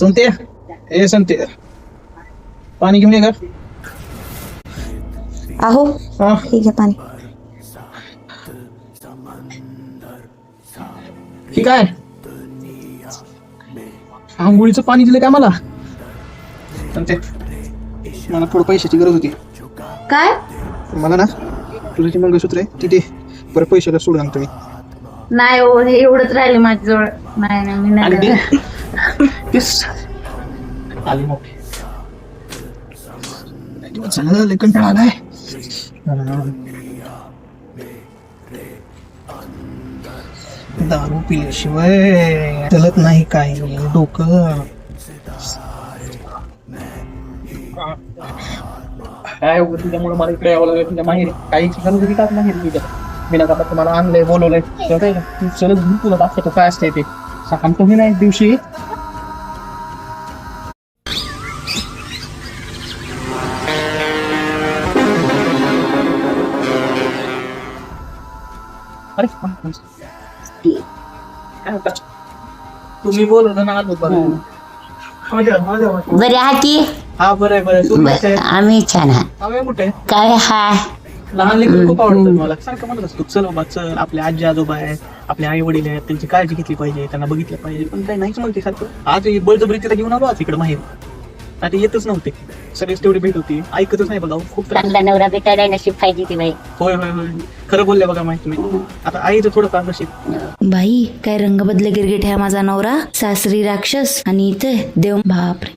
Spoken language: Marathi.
संते ए संते पाणी घेऊन ये का? आहो हा ठीक आहे पाणी. ठीक आहे. आंघोळीचं पाणी दिलं का मला? संते मला थोडं पैशाची गरज होती. काय? मला ना तुझं जे मंगळसूत्र आहे तिथे बरं पैशाला सोडून आणतो मी. नाही हो, हे एवढंच राहिले माझ्याजवळ. नाही नाही, मी नाही देणार. येस आली मोठी दिवस झालं लय कंटाळा आलाय. दारू पिल्याशिवाय चलत नाही काय डोकं. काय होतं तुझ्यामुळे मला इकडे यावं लागलं. तुझ्या माहेरी काही गरज होती का माहेरी तुझ्या? मी ना का तुम्हाला आणलंय बोलवलंय तू चलत घेऊन तुला दाखवतो काय असते ते. सकाळ तुम्ही ना एक दिवशी अरे काय होतं? तुम्ही बोलवलं ना आलो बरं. बरे हा की? हा बरं आहे बरं. तू कुठे आहे? आम्ही छान आहे. आम्ही कुठे आहे? काय हाय? लहान लेकरं खूप आवडतात मला. सारखं म्हणत असतो चल बाबा चल. आपले आजी आजोबा आहेत, आपले आई वडील आहेत, त्यांची काळजी घेतली पाहिजे, त्यांना बघितलं पाहिजे. पण काही नाहीच म्हणते सारखं. आज बळजबरी तिला घेऊन आलो आज इकडे माहेर. आता येतच नव्हते. सगळेच तेवढी भेट होती, ऐकतच नाही बघा. खूप त्रास. चांगला नवरा भेटायला नशीब पाहिजे ती बाई. होय होय होय खरं बोलले बघा माहिती तुम्ही. आता आईचं थोडं काम नशीब. बाई काय रंग बदले गिरगिट आहे माझा नवरा. सासरी राक्षस आणि इथे देव. बापरे.